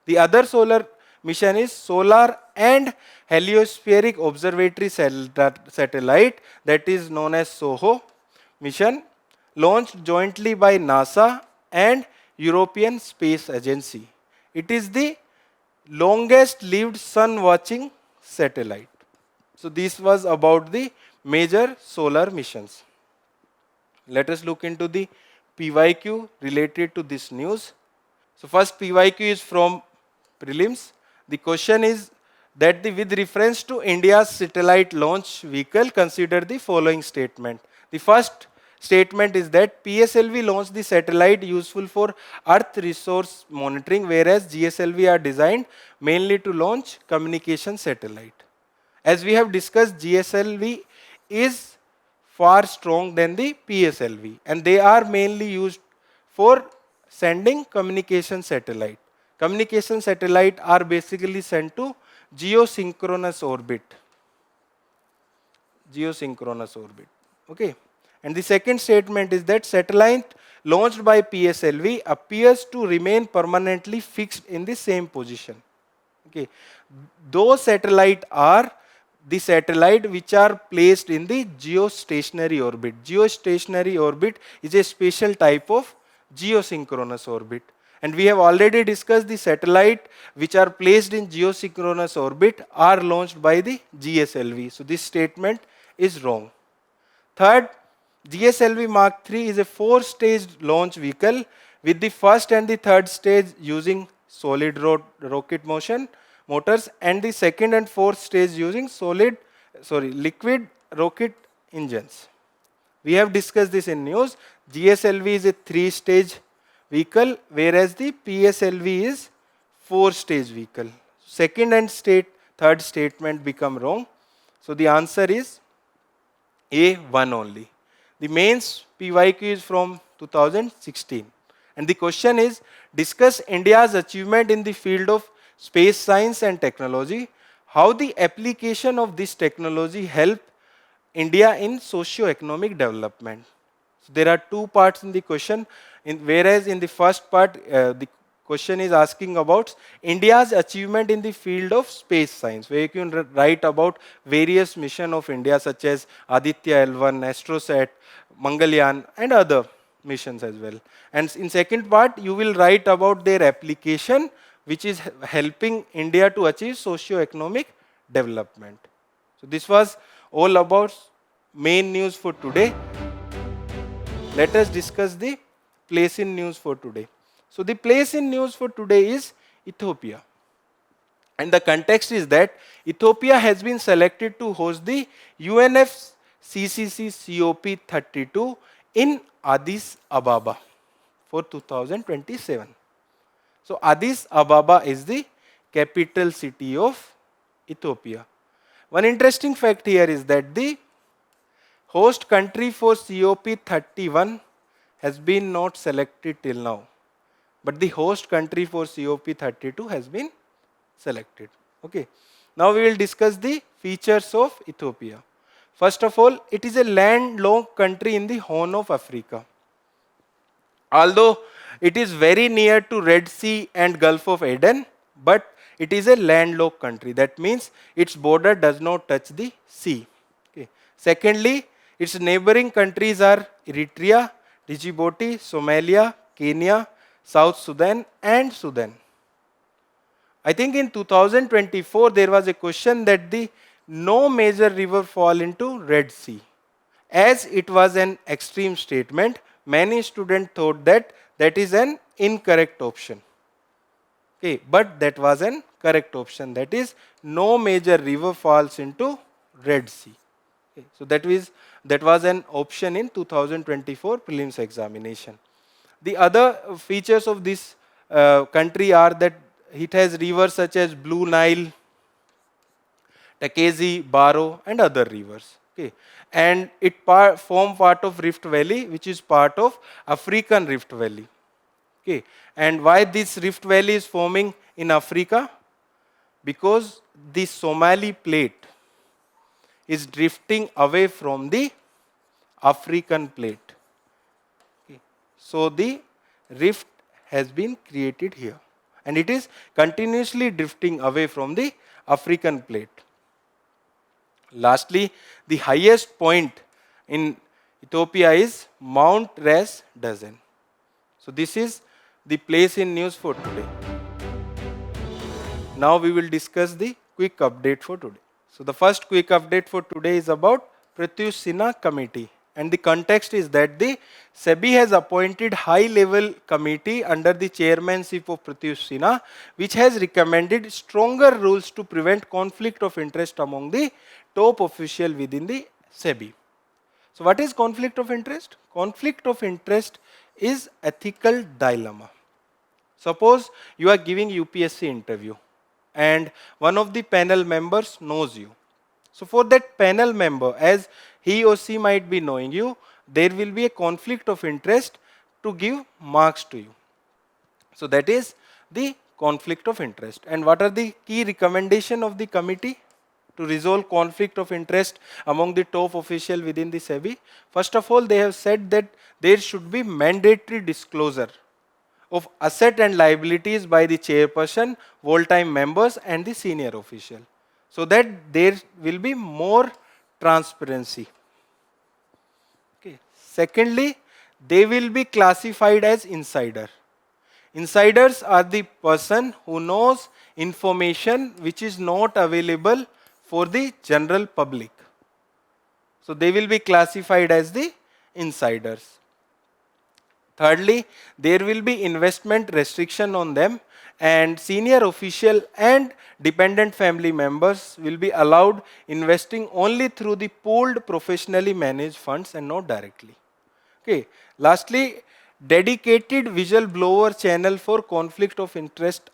The other solar mission is Solar and Heliospheric Observatory Satellite, that is known as SOHO mission, launched jointly by NASA and European Space Agency. It is the longest lived sun watching satellite. So this was about the major solar missions. Let us look into the PYQ related to this news. So first PYQ is from prelims. The question is that with reference to India's satellite launch vehicle, consider the following statement. The first statement is that PSLV launched the satellite useful for Earth resource monitoring, whereas GSLV are designed mainly to launch communication satellite. As we have discussed, GSLV is far strong than the PSLV, and they are mainly used for sending communication satellite. Communication satellite are basically sent to geosynchronous orbit. Geosynchronous orbit. Okay. And the second statement is that satellite launched by PSLV appears to remain permanently fixed in the same position. Okay. Those satellites are the satellite which are placed in the geostationary orbit. Geostationary orbit is a special type of geosynchronous orbit. And we have already discussed the satellite which are placed in geosynchronous orbit are launched by the GSLV. So this statement is wrong. Third, GSLV Mark III is a 4-stage launch vehicle with the first and the third stage using solid rocket motors, and the second and fourth stage using liquid rocket engines. We have discussed this in news. GSLV is a 3-stage vehicle, whereas the PSLV is 4-stage vehicle. Second and third statement become wrong. So the answer is A1 only. The mains PYQ is from 2016. And the question is, discuss India's achievement in the field of space science and technology. How the application of this technology help India in socio-economic development. So there are two parts in the question. Whereas in the first part, the question is asking about India's achievement in the field of space science, where you can write about various missions of India such as Aditya L1, Astrosat, Mangalyaan, and other missions as well. And in second part, you will write about their application, which is helping India to achieve socio-economic development. So this was all about main news for today. Let us discuss the place in news for today. So the place in news for today is Ethiopia. And the context is that Ethiopia has been selected to host the UNFCCC COP32 in Addis Ababa for 2027. So Addis Ababa is the capital city of Ethiopia. One interesting fact here is that the host country for COP31 has been not selected till now, but the host country for COP32 has been selected. Okay. Now we will discuss the features of Ethiopia. First of all, it is a landlocked country in the Horn of Africa. Although it is very near to Red Sea and Gulf of Aden, but it is a landlocked country. That means its border does not touch the sea. Okay. Secondly, its neighboring countries are Eritrea, Djibouti, Somalia, Kenya, South Sudan, and Sudan. I think in 2024 there was a question that no major river fall into Red Sea. As it was an extreme statement, many students thought that is an incorrect option. Okay, but that was an correct option. That is, no major river falls into Red Sea. Okay, so that is That was an option in 2024 prelims examination. The other features of this country are that it has rivers such as Blue Nile, Takezi, Baro, and other rivers. Okay. And it form part of Rift Valley, which is part of African Rift Valley. Okay. And why this Rift Valley is forming in Africa? Because the Somali plate is drifting away from the African plate. Okay. So the rift has been created here, and it is continuously drifting away from the African plate. Lastly, the highest point in Ethiopia is Mount Ras Dazen. So this is the place in news for today. Now we will discuss the quick update for today. So the first quick update for today is about Pratyush Sinha committee. And the context is that the SEBI has appointed high-level committee under the chairmanship of Pratyush Sinha, which has recommended stronger rules to prevent conflict of interest among the top official within the SEBI. So what is conflict of interest? Conflict of interest is ethical dilemma. Suppose you are giving UPSC interview and one of the panel members knows you. So for that panel member, as he or she might be knowing you, there will be a conflict of interest to give marks to you. So that is the conflict of interest. And what are the key recommendations of the committee to resolve conflict of interest among the top official within the SEBI? First of all, they have said that there should be mandatory disclosure of asset and liabilities by the chairperson, whole-time members and the senior official, so that there will be more transparency. Okay. Secondly, they will be classified as insider. Insiders are the person who knows information which is not available for the general public. So they will be classified as the insiders. Thirdly, there will be investment restriction on them, and senior official and dependent family members will be allowed investing only through the pooled professionally managed funds and not directly. Okay. Lastly, dedicated whistleblower channel for conflict of interest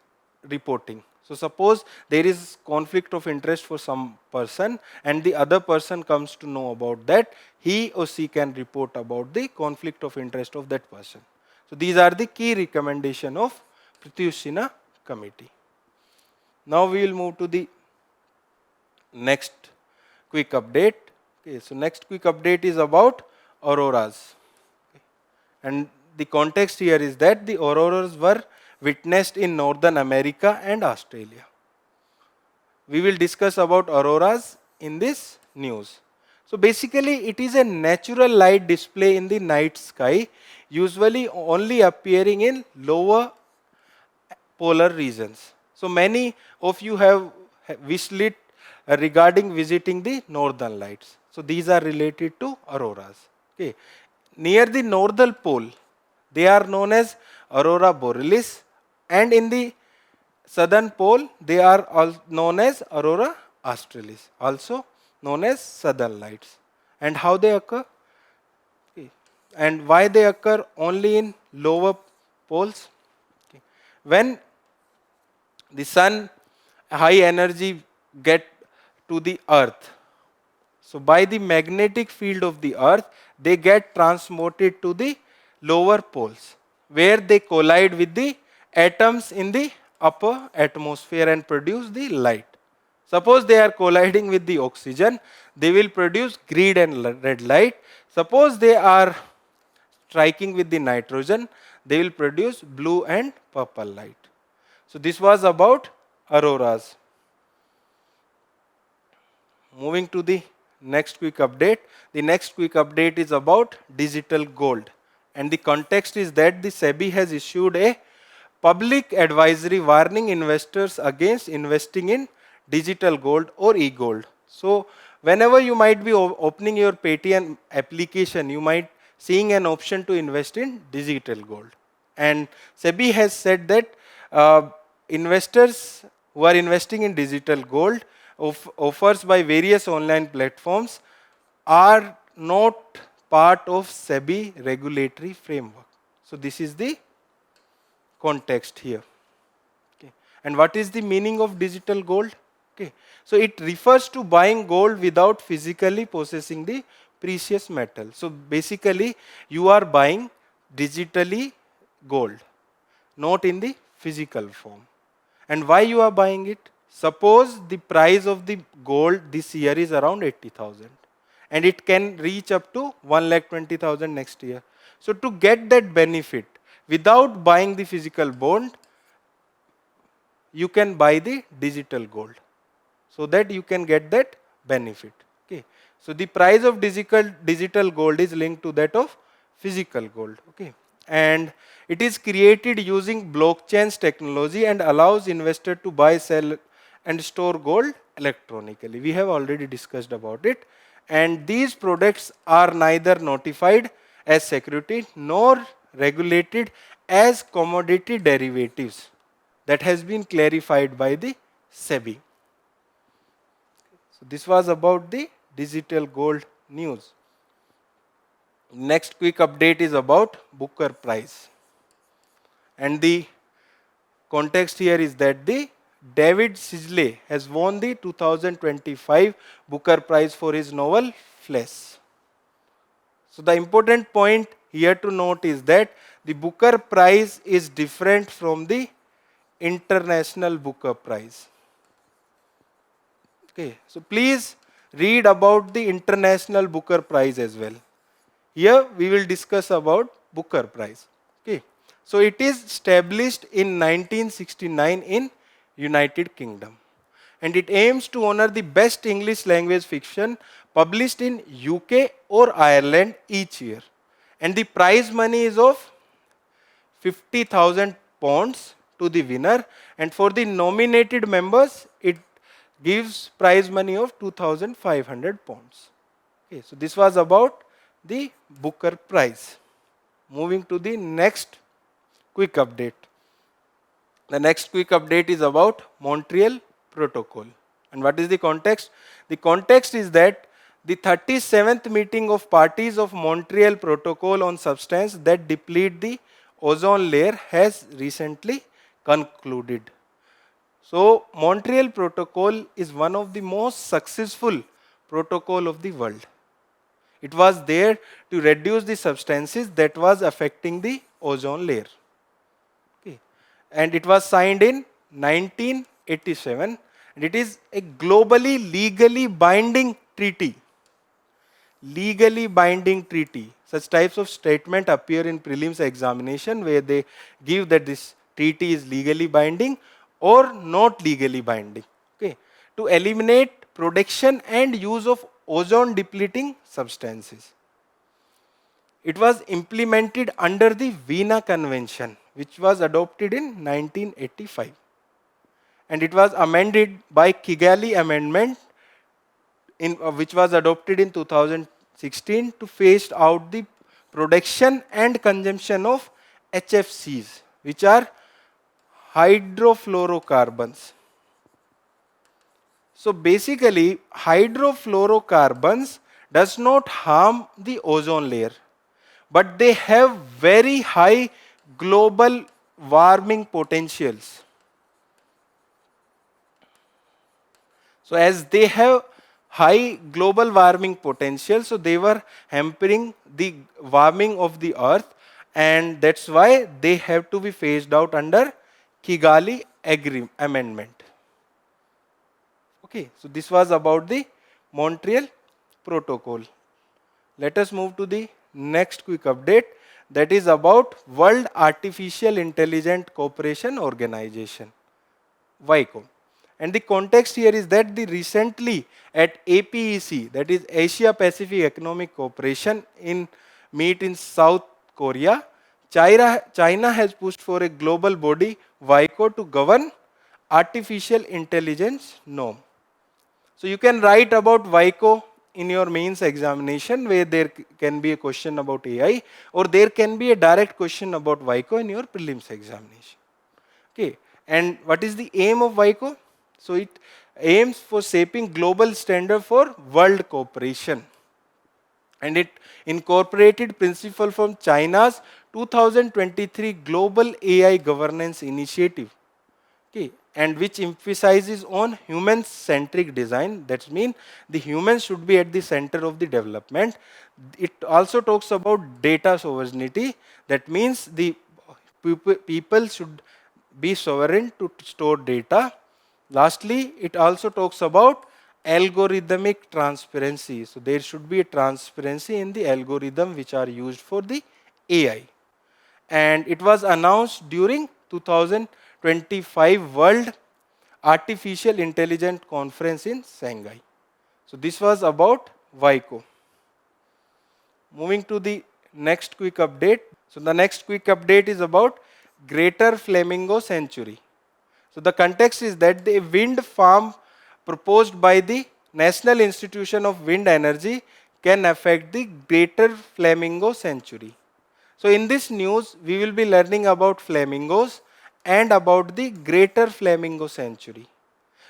reporting. So suppose there is conflict of interest for some person and the other person comes to know about that, he or she can report about the conflict of interest of that person. So these are the key recommendations of Pratyush Sinha committee. Now we will move to the next quick update. Okay, so next quick update is about auroras. Okay. And the context here is that the auroras were witnessed in Northern America and Australia. We will discuss about auroras in this news. So basically it is a natural light display in the night sky, usually only appearing in lower polar regions. So many of you have wished lit regarding visiting the northern lights. So these are related to auroras. Okay. Near the northern pole, they are known as aurora borealis, and in the southern pole, they are all known as aurora australis, also known as southern lights. And how they occur? Okay. And why they occur only in lower poles? Okay. When the sun high energy get to the earth, so by the magnetic field of the earth, they get transmitted to the lower poles, where they collide with the atoms in the upper atmosphere and produce the light. Suppose they are colliding with the oxygen, they will produce green and red light. Suppose they are striking with the nitrogen, they will produce blue and purple light. So this was about auroras. Moving to the next quick update. The next quick update is about digital gold. And the context is that the SEBI has issued a public advisory warning investors against investing in digital gold or e-gold. So whenever you might be opening your Paytm application, you might seeing an option to invest in digital gold. And SEBI has said that investors who are investing in digital gold offers by various online platforms are not part of SEBI regulatory framework. So this is the context here. Okay. And what is the meaning of digital gold? Okay. So it refers to buying gold without physically possessing the precious metal. So basically you are buying digitally gold, not in the physical form. And why you are buying it? Suppose the price of the gold this year is around 80,000 and it can reach up to 1,20,000 next year. So to get that benefit without buying the physical bond, you can buy the digital gold so that you can get that benefit. Okay. So the price of digital gold is linked to that of physical gold. Okay. And it is created using blockchain's technology and allows investor to buy, sell and store gold electronically. We have already discussed about it. And these products are neither notified as security nor regulated as commodity derivatives. That has been clarified by the SEBI. So this was about the digital gold news. Next quick update is about Booker Prize. And the context here is that the David Sisley has won the 2025 Booker Prize for his novel Flesh. So the important point here to note is that the Booker Prize is different from the International Booker Prize. Okay, so please read about the International Booker Prize as well. Here we will discuss about Booker Prize. Okay, so it is established in 1969 in United Kingdom, and it aims to honor the best English language fiction published in UK or Ireland each year, and the prize money is of 50,000 pounds to the winner, and for the nominated members it gives prize money of 2,500 pounds. Okay, so this was about the Booker Prize. Moving to the next quick update. The next quick update is about Montreal Protocol. And what is the context? The context is that the 37th meeting of parties of Montreal Protocol on substance that deplete the ozone layer has recently concluded. So Montreal Protocol is one of the most successful protocol of the world. It was there to reduce the substances that was affecting the ozone layer. Okay. And it was signed in 1987, and it is a globally legally binding treaty. Legally binding treaty. Such types of statement appear in prelims examination where they give that this treaty is legally binding or not legally binding. Okay. To eliminate production and use of ozone depleting substances. It was implemented under the Vienna Convention, which was adopted in 1985. And it was amended by Kigali Amendment, which was adopted in 2016 to phase out the production and consumption of HFCs, which are hydrofluorocarbons. So basically, hydrofluorocarbons does not harm the ozone layer, but they have very high global warming potentials. So as they have high global warming potential, so they were hampering the warming of the earth, and that's why they have to be phased out under Kigali Amendment. Okay, so this was about the Montreal Protocol. Let us move to the next quick update, that is about World Artificial Intelligence Cooperation Organization, WICO. And the context here is that the recently at APEC, that is Asia Pacific Economic Cooperation meet in South Korea, China has pushed for a global body, WICO, to govern artificial intelligence norm. So you can write about WICO in your mains examination where there can be a question about AI, or there can be a direct question about WICO in your prelims examination. Okay, and what is the aim of WICO? So it aims for shaping global standard for world cooperation. and it incorporated principle from China's 2023 Global AI Governance Initiative, okay, and which emphasizes on human-centric design. That means the humans should be at the center of the development. It also talks about data sovereignty. That means the people should be sovereign to store data. Lastly, it also talks about algorithmic transparency. So there should be a transparency in the algorithm which are used for the AI. And it was announced during 2025 World Artificial Intelligence Conference in Shanghai. So this was about WICO. Moving to the next quick update. So the next quick update is about Greater Flamingo Sanctuary. So the context is that the wind farm proposed by the National Institution of Wind Energy can affect the Greater Flamingo Sanctuary. So in this news, we will be learning about flamingos and about the Greater Flamingo Sanctuary.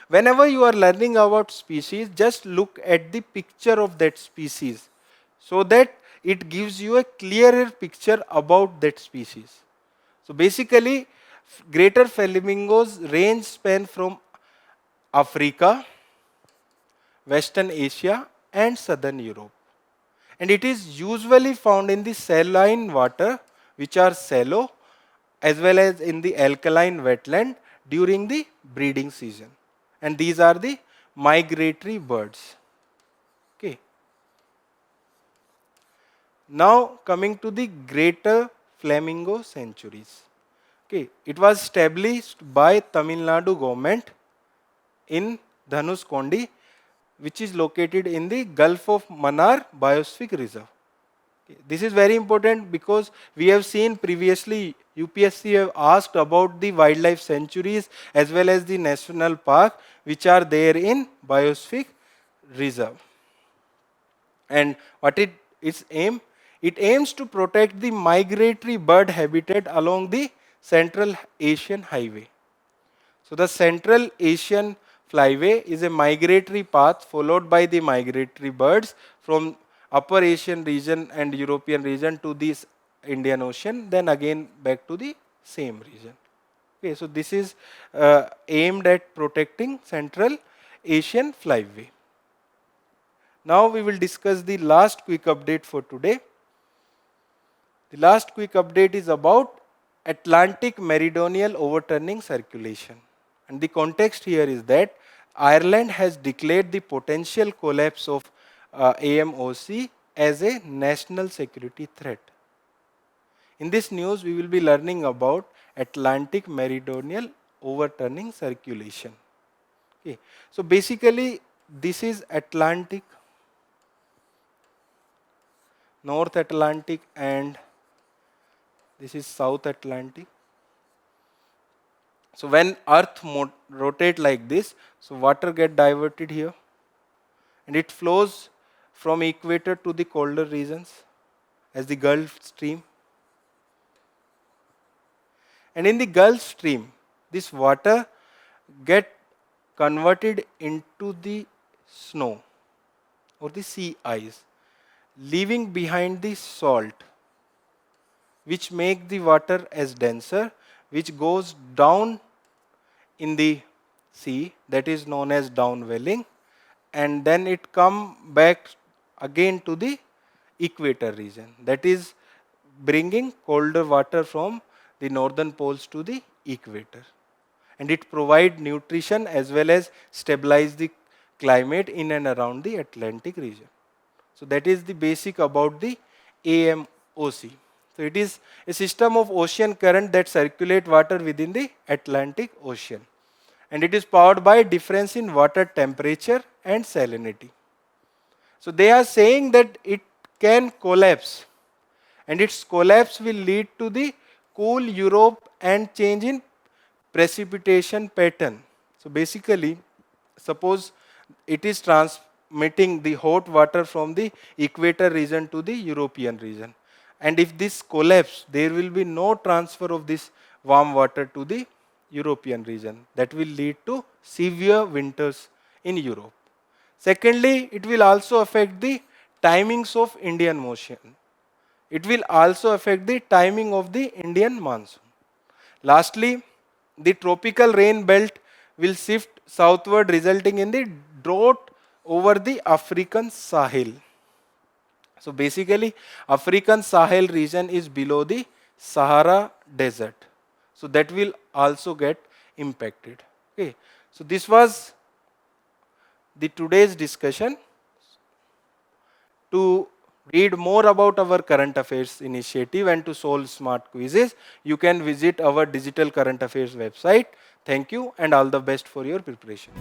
Whenever you are learning about species, just look at the picture of that species so that it gives you a clearer picture about that species. So basically, Greater Flamingos range span from Africa, Western Asia and Southern Europe. And it is usually found in the saline water, which are shallow, as well as in the alkaline wetland during the breeding season. And these are the migratory birds. Okay. Now coming to the Greater Flamingo Sanctuaries. Okay, it was established by Tamil Nadu government in Dhanushkondi, which is located in the Gulf of Mannar Biosphere Reserve. Okay, this is very important because we have seen previously UPSC have asked about the wildlife sanctuaries as well as the national park which are there in Biosphere Reserve. And what its aim? It aims to protect the migratory bird habitat along the Central Asian Highway. So the Central Asian Flyway is a migratory path followed by the migratory birds from Upper Asian region and European region to this Indian Ocean, then again back to the same region. Okay, so this is aimed at protecting Central Asian Flyway. Now we will discuss the last quick update for today. The last quick update is about Atlantic Meridional Overturning Circulation. And the context here is that Ireland has declared the potential collapse of AMOC as a national security threat. In this news, we will be learning about Atlantic Meridional Overturning Circulation. Okay. So basically, this is Atlantic, North Atlantic, and this is South Atlantic. So when Earth rotate like this, so water get diverted here and it flows from equator to the colder regions as the Gulf Stream. And in the Gulf Stream, this water get converted into the snow or the sea ice, leaving behind the salt, which make the water as denser, which goes down in the sea, that is known as downwelling, and then it come back again to the equator region, that is bringing colder water from the northern poles to the equator, and it provide nutrition as well as stabilize the climate in and around the Atlantic region. So that is the basic about the AMOC. So it is a system of ocean current that circulate water within the Atlantic Ocean. And it is powered by difference in water temperature and salinity. So they are saying that it can collapse. And its collapse will lead to the cool Europe and change in precipitation pattern. So basically, suppose it is transmitting the hot water from the equator region to the European region. And if this collapse, there will be no transfer of this warm water to the European region. That will lead to severe winters in Europe. Secondly, it will also affect the timings of Indian motion. It will also affect the timing of the Indian monsoon. Lastly, the tropical rain belt will shift southward, resulting in the drought over the African Sahel. So basically, African Sahel region is below the Sahara Desert. So that will also get impacted. Okay. So this was the today's discussion. To read more about our current affairs initiative and to solve smart quizzes, you can visit our digital current affairs website. Thank you and all the best for your preparation.